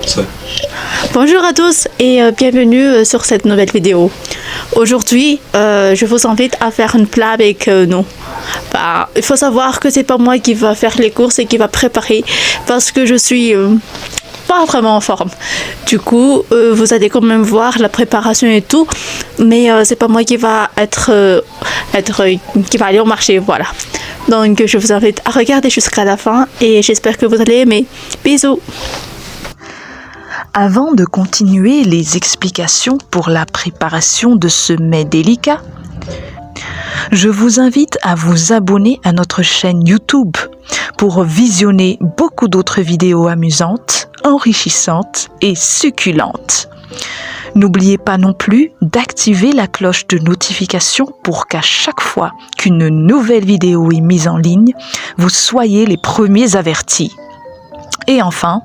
Ça. Bonjour à tous et bienvenue sur cette nouvelle vidéo. Aujourd'hui, je vous invite à faire un plat avec nous. Il faut savoir que c'est pas moi qui va faire les courses et qui va préparer parce que je suis pas vraiment en forme. Du coup, vous allez quand même voir la préparation et tout, mais c'est pas moi qui va qui va aller au marché, voilà. Donc je vous invite à regarder jusqu'à la fin et j'espère que vous allez aimer. Bisous. Avant de continuer les explications pour la préparation de ce mets délicat, je vous invite à vous abonner à notre chaîne YouTube pour visionner beaucoup d'autres vidéos amusantes, enrichissantes et succulentes. N'oubliez pas non plus d'activer la cloche de notification pour qu'à chaque fois qu'une nouvelle vidéo est mise en ligne, vous soyez les premiers avertis. Et enfin,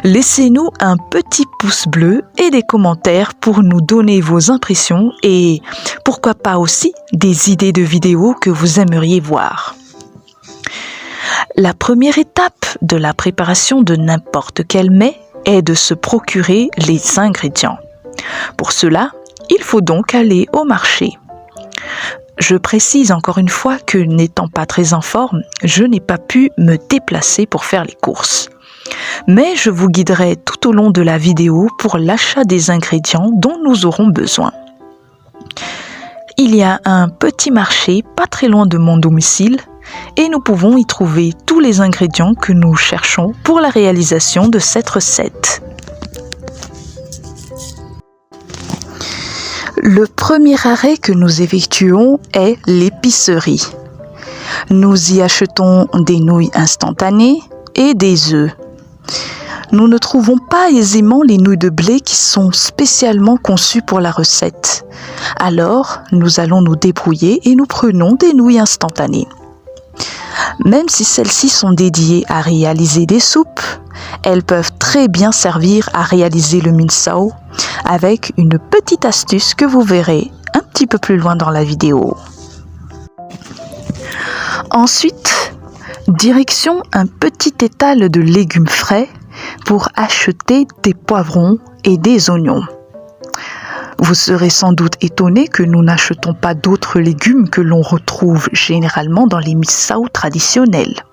laissez-nous un petit pouce bleu et des commentaires pour nous donner vos impressions et pourquoi pas aussi des idées de vidéos que vous aimeriez voir. La première étape de la préparation de n'importe quel mets est de se procurer les ingrédients. Pour cela, il faut donc aller au marché. Je précise encore une fois que n'étant pas très en forme, je n'ai pas pu me déplacer pour faire les courses. Mais je vous guiderai tout au long de la vidéo pour l'achat des ingrédients dont nous aurons besoin. Il y a un petit marché pas très loin de mon domicile et nous pouvons y trouver tous les ingrédients que nous cherchons pour la réalisation de cette recette. Le premier arrêt que nous effectuons est l'épicerie. Nous y achetons des nouilles instantanées et des œufs. Nous ne trouvons pas aisément les nouilles de blé qui sont spécialement conçues pour la recette. Alors, nous allons nous débrouiller et nous prenons des nouilles instantanées. Même si celles-ci sont dédiées à réaliser des soupes, elles peuvent très bien servir à réaliser le minsao avec une petite astuce que vous verrez un petit peu plus loin dans la vidéo. Ensuite, direction un petit étal de légumes frais pour acheter des poivrons et des oignons. Vous serez sans doute étonné que nous n'achetons pas d'autres légumes que l'on retrouve généralement dans les minsao traditionnels.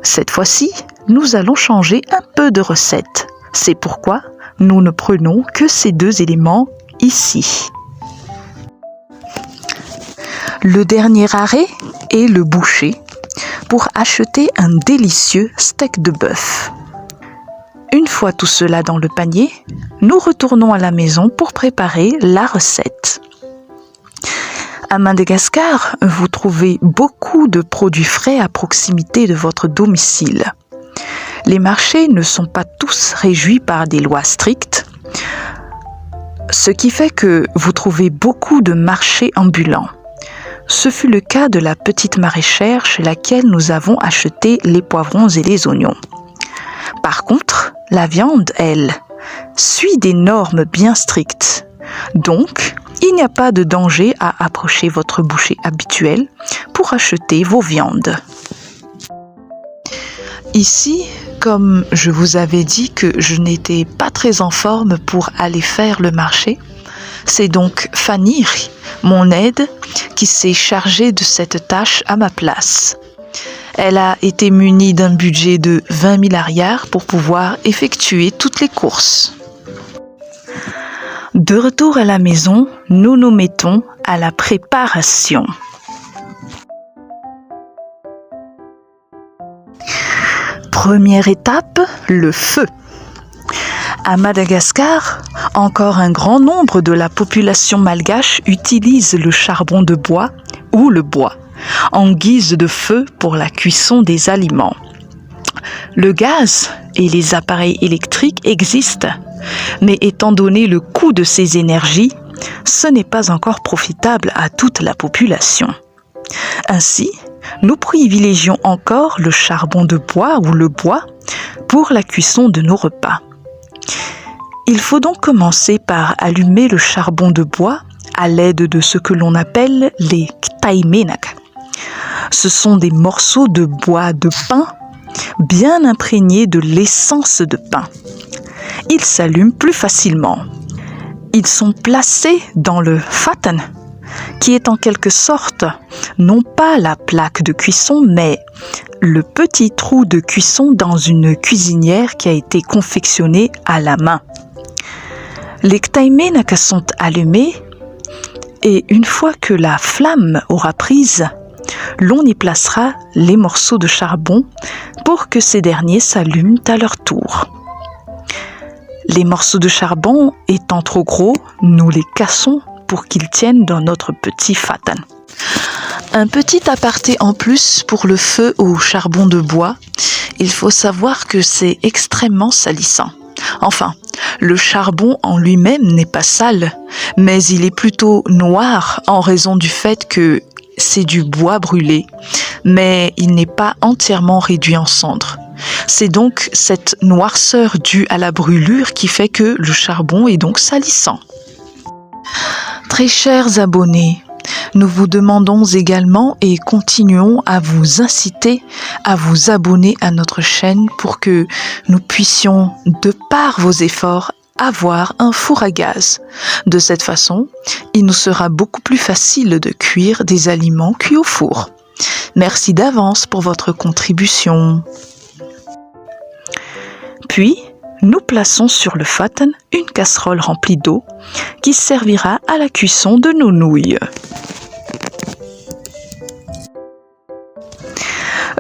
Cette fois-ci, nous allons changer un peu de recette. C'est pourquoi nous ne prenons que ces deux éléments ici. Le dernier arrêt est le boucher pour acheter un délicieux steak de bœuf. Une fois tout cela dans le panier, nous retournons à la maison pour préparer la recette. À Madagascar, vous trouvez beaucoup de produits frais à proximité de votre domicile. Les marchés ne sont pas tous régis par des lois strictes, ce qui fait que vous trouvez beaucoup de marchés ambulants. Ce fut le cas de la petite maraîchère chez laquelle nous avons acheté les poivrons et les oignons. Par contre, la viande, elle, suit des normes bien strictes. Donc, il n'y a pas de danger à approcher votre boucher habituel pour acheter vos viandes. Ici, comme je vous avais dit que je n'étais pas très en forme pour aller faire le marché, c'est donc Fanny, mon aide, qui s'est chargée de cette tâche à ma place. Elle a été munie d'un budget de 20 000 ariars pour pouvoir effectuer toutes les courses. De retour à la maison, nous nous mettons à la préparation. Première étape, le feu. À Madagascar, encore un grand nombre de la population malgache utilise le charbon de bois ou le bois en guise de feu pour la cuisson des aliments. Le gaz et les appareils électriques existent, mais étant donné le coût de ces énergies, ce n'est pas encore profitable à toute la population. Ainsi, nous privilégions encore le charbon de bois ou le bois pour la cuisson de nos repas. Il faut donc commencer par allumer le charbon de bois à l'aide de ce que l'on appelle les ktaimenak. Ce sont des morceaux de bois de pin bien imprégnés de l'essence de pin. ils s'allument plus facilement. Ils sont placés dans le fatten, qui est en quelque sorte non pas la plaque de cuisson, mais le petit trou de cuisson dans une cuisinière qui a été confectionnée à la main. Les ktaimenaka sont allumés et une fois que la flamme aura prise, l'on y placera les morceaux de charbon pour que ces derniers s'allument à leur tour. Les morceaux de charbon étant trop gros, nous les cassons pour qu'ils tiennent dans notre petit fatten. Un petit aparté en plus pour le feu au charbon de bois. Il faut savoir que c'est extrêmement salissant. Enfin, le charbon en lui-même n'est pas sale, mais il est plutôt noir en raison du fait que c'est du bois brûlé, mais il n'est pas entièrement réduit en cendres. C'est donc cette noirceur due à la brûlure qui fait que le charbon est donc salissant. Très chers abonnés, nous vous demandons également et continuons à vous inciter à vous abonner à notre chaîne pour que nous puissions, de par vos efforts, avoir un four à gaz. De cette façon, il nous sera beaucoup plus facile de cuire des aliments cuits au four. Merci d'avance pour votre contribution. Puis, nous plaçons sur le fatten une casserole remplie d'eau qui servira à la cuisson de nos nouilles.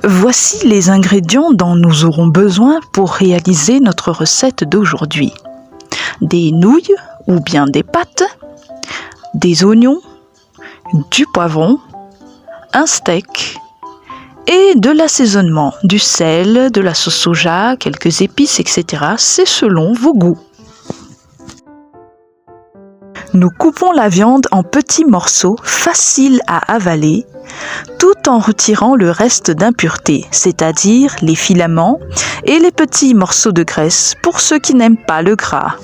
Voici les ingrédients dont nous aurons besoin pour réaliser notre recette d'aujourd'hui. Des nouilles ou bien des pâtes, des oignons, du poivron, un steak et de l'assaisonnement, du sel, de la sauce soja, quelques épices, etc. C'est selon vos goûts. Nous coupons la viande en petits morceaux faciles à avaler, tout en retirant le reste d'impuretés, c'est-à-dire les filaments et les petits morceaux de graisse pour ceux qui n'aiment pas le gras.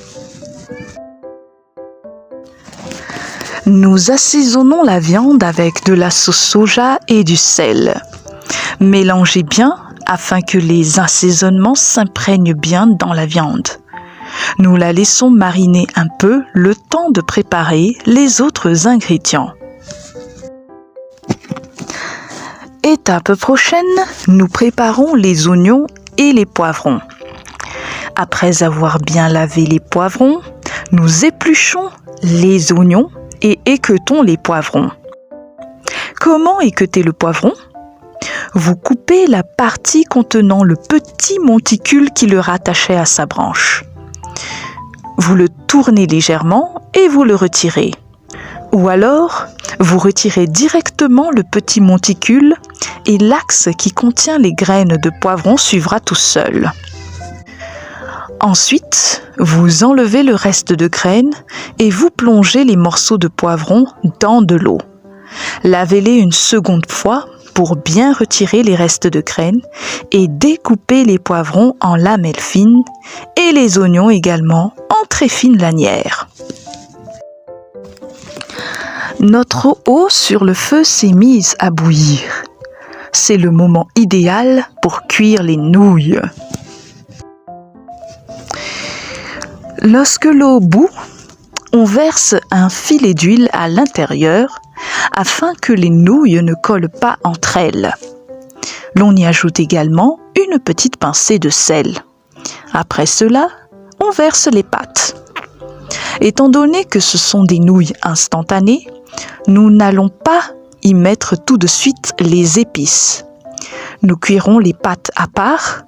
Nous assaisonnons la viande avec de la sauce soja et du sel. Mélangez bien afin que les assaisonnements s'imprègnent bien dans la viande. Nous la laissons mariner un peu le temps de préparer les autres ingrédients. Étape prochaine, nous préparons les oignons et les poivrons. Après avoir bien lavé les poivrons, nous épluchons les oignons et équeutons les poivrons. Comment équeuter le poivron ? Vous coupez la partie contenant le petit monticule qui le rattachait à sa branche. Vous le tournez légèrement et vous le retirez. Ou alors, vous retirez directement le petit monticule et l'axe qui contient les graines de poivron suivra tout seul. Ensuite, vous enlevez le reste de graines et vous plongez les morceaux de poivron dans de l'eau. Lavez-les une seconde fois pour bien retirer les restes de graines et découpez les poivrons en lamelles fines et les oignons également en très fines lanières. Notre eau sur le feu s'est mise à bouillir. C'est le moment idéal pour cuire les nouilles. Lorsque l'eau bout, on verse un filet d'huile à l'intérieur afin que les nouilles ne collent pas entre elles. L'on y ajoute également une petite pincée de sel. Après cela, on verse les pâtes. Étant donné que ce sont des nouilles instantanées, nous n'allons pas y mettre tout de suite les épices. Nous cuirons les pâtes à part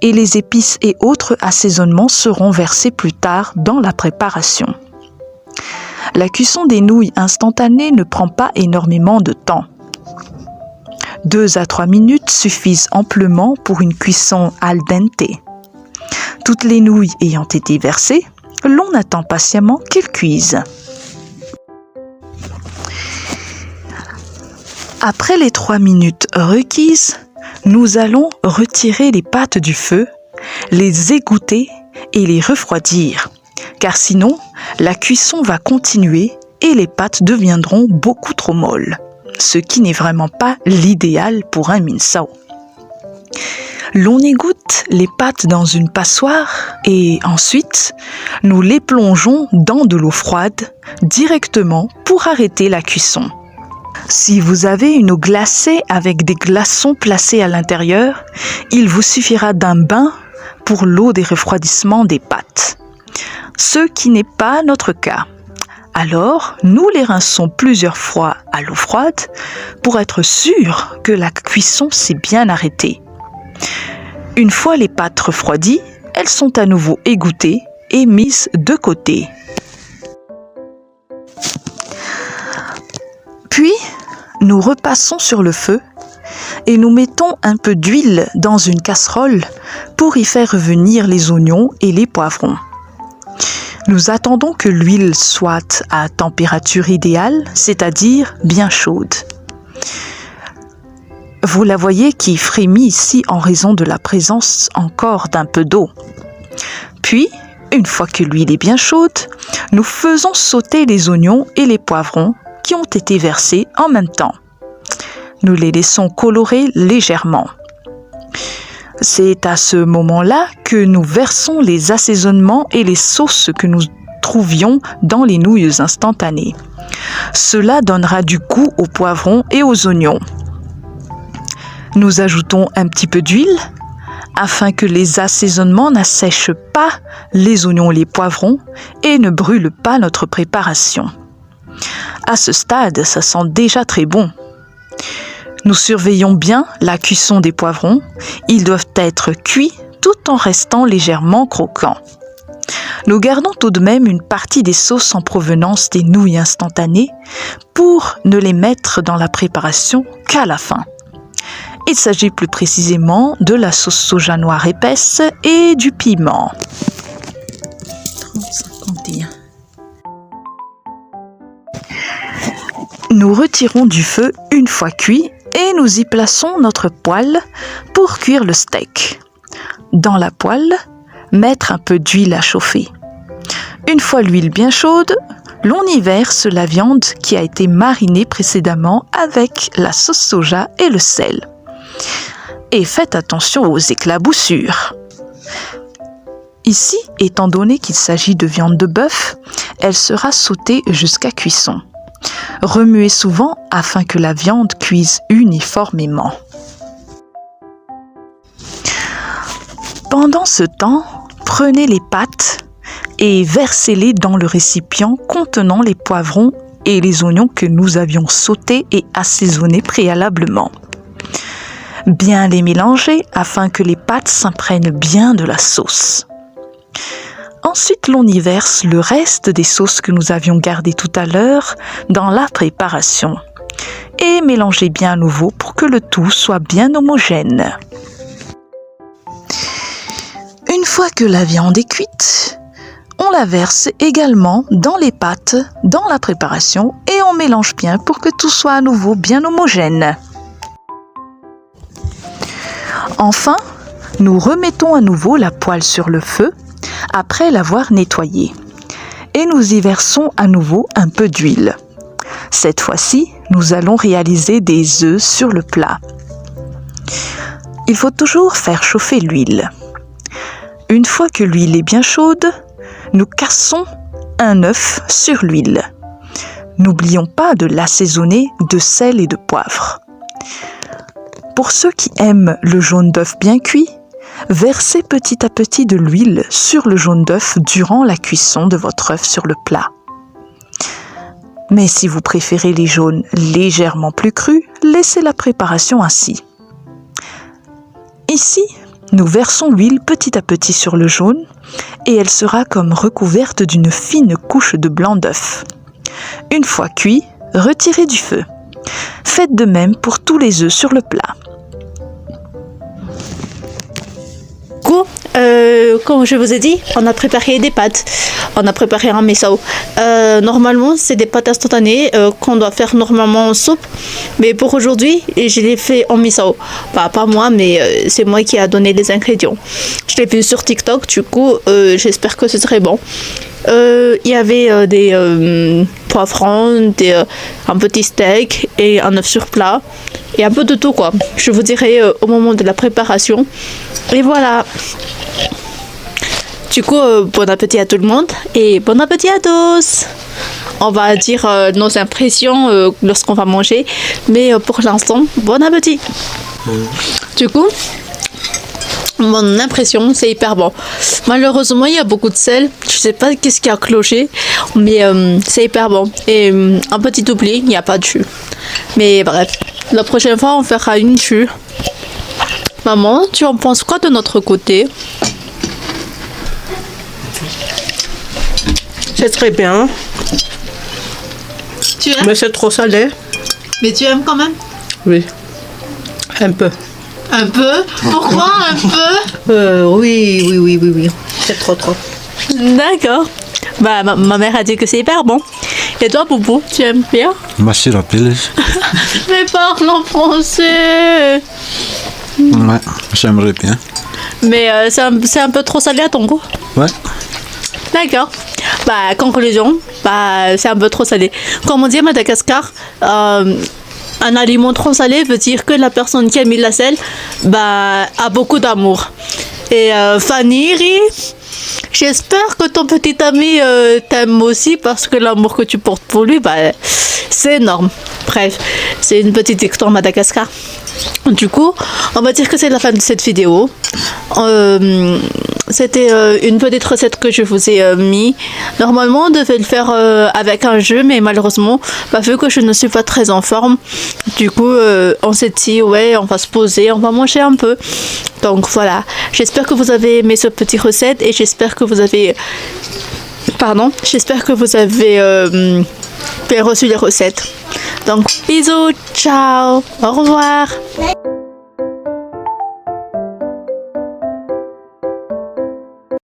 et les épices et autres assaisonnements seront versés plus tard dans la préparation. La cuisson des nouilles instantanées ne prend pas énormément de temps. 2 à 3 minutes suffisent amplement pour une cuisson al dente. Toutes les nouilles ayant été versées, l'on attend patiemment qu'elles cuisent. Après les 3 minutes requises, nous allons retirer les pâtes du feu, les égoutter et les refroidir, car sinon, la cuisson va continuer et les pâtes deviendront beaucoup trop molles, ce qui n'est vraiment pas l'idéal pour un minsao. L'on égoutte les pâtes dans une passoire et ensuite, nous les plongeons dans de l'eau froide directement pour arrêter la cuisson. Si vous avez une eau glacée avec des glaçons placés à l'intérieur, il vous suffira d'un bain pour l'eau des refroidissements des pâtes. Ce qui n'est pas notre cas. Alors, nous les rinçons plusieurs fois à l'eau froide pour être sûr que la cuisson s'est bien arrêtée. Une fois les pâtes refroidies, elles sont à nouveau égouttées et mises de côté. Puis, nous repassons sur le feu et nous mettons un peu d'huile dans une casserole pour y faire revenir les oignons et les poivrons. Nous attendons que l'huile soit à température idéale, c'est-à-dire bien chaude. Vous la voyez qui frémit ici en raison de la présence encore d'un peu d'eau. Puis, une fois que l'huile est bien chaude, nous faisons sauter les oignons et les poivrons qui ont été versés en même temps. Nous les laissons colorer légèrement. C'est à ce moment-là que nous versons les assaisonnements et les sauces que nous trouvions dans les nouilles instantanées. Cela donnera du goût aux poivrons et aux oignons. Nous ajoutons un petit peu d'huile afin que les assaisonnements n'assèchent pas les oignons et les poivrons et ne brûlent pas notre préparation. À ce stade, ça sent déjà très bon. Nous surveillons bien la cuisson des poivrons. Ils doivent être cuits tout en restant légèrement croquants. Nous gardons tout de même une partie des sauces en provenance des nouilles instantanées pour ne les mettre dans la préparation qu'à la fin. Il s'agit plus précisément de la sauce soja noire épaisse et du piment. 30-51. Nous retirons du feu une fois cuit et nous y plaçons notre poêle pour cuire le steak. Dans la poêle, mettre un peu d'huile à chauffer. Une fois l'huile bien chaude, l'on y verse la viande qui a été marinée précédemment avec la sauce soja et le sel. Et faites attention aux éclaboussures. Ici, étant donné qu'il s'agit de viande de bœuf, elle sera sautée jusqu'à cuisson. Remuez souvent afin que la viande cuise uniformément. Pendant ce temps, prenez les pâtes et versez-les dans le récipient contenant les poivrons et les oignons que nous avions sautés et assaisonnés préalablement. Bien les mélanger afin que les pâtes s'imprègnent bien de la sauce. Ensuite, l'on y verse le reste des sauces que nous avions gardées tout à l'heure dans la préparation. Et mélangez bien à nouveau pour que le tout soit bien homogène. Une fois que la viande est cuite, on la verse également dans les pâtes, dans la préparation et on mélange bien pour que tout soit à nouveau bien homogène. Enfin, nous remettons à nouveau la poêle sur le feu après l'avoir nettoyée et nous y versons à nouveau un peu d'huile. Cette fois-ci, nous allons réaliser des œufs sur le plat. Il faut toujours faire chauffer l'huile. Une fois que l'huile est bien chaude, nous cassons un œuf sur l'huile. N'oublions pas de l'assaisonner de sel et de poivre. Pour ceux qui aiment le jaune d'œuf bien cuit, versez petit à petit de l'huile sur le jaune d'œuf durant la cuisson de votre œuf sur le plat. Mais si vous préférez les jaunes légèrement plus crus, laissez la préparation ainsi. Ici, nous versons l'huile petit à petit sur le jaune et elle sera comme recouverte d'une fine couche de blanc d'œuf. Une fois cuit, retirez du feu. Faites de même pour tous les œufs sur le plat. Comme je vous ai dit, on a préparé des pâtes. On a préparé un miso. Normalement, c'est des pâtes instantanées qu'on doit faire normalement en soupe. Mais pour aujourd'hui, je l'ai fait en miso. Pas moi, mais c'est moi qui a donné les ingrédients. Je l'ai vu sur TikTok, du coup, j'espère que ce serait bon. Il y avait des poivrons, un petit steak et un œuf sur plat. Et un peu de tout quoi. Je vous dirai au moment de la préparation. Et voilà. Du coup, bon appétit à tout le monde et bon appétit à tous. On va dire nos impressions lorsqu'on va manger. Mais pour l'instant, bon appétit. Du coup, mon impression, c'est hyper bon. Malheureusement, il y a beaucoup de sel. Je sais pas qu'est-ce qui a cloché, mais c'est hyper bon. Et un petit oubli, il n'y a pas de jus. Mais bref, la prochaine fois, on fera une jus. Maman, tu en penses quoi de notre côté? C'est très bien, Tu aimes? mais c'est trop salé. Mais tu aimes quand même? Oui, un peu. Un peu? Pourquoi un peu? Oui. C'est trop. D'accord. Bah, ma mère a dit que c'est hyper bon. Et toi, Boubou, tu aimes bien? Moi, je rappelle. Mais parle en français. Ouais, j'aimerais bien. Mais c'est un peu trop salé à ton goût. Ouais. D'accord. Bah, conclusion, bah, c'est un peu trop salé. Comme on dit à Madagascar, un aliment trop salé veut dire que la personne qui a mis la sel bah, a beaucoup d'amour. Et Fanny, j'espère que ton petit ami t'aime aussi parce que l'amour que tu portes pour lui, bah, c'est énorme. Bref, c'est une petite histoire Madagascar. Du coup, on va dire que c'est la fin de cette vidéo. C'était une petite recette que je vous ai mis. Normalement, on devait le faire avec un jeu, mais malheureusement, bah, vu que je ne suis pas très en forme, du coup, on s'est dit, ouais, on va se poser, on va manger un peu. Donc voilà, j'espère que vous avez aimé cette petite recette et j'espère que vous avez... j'espère que vous avez bien reçu les recettes. Donc bisous, ciao, au revoir.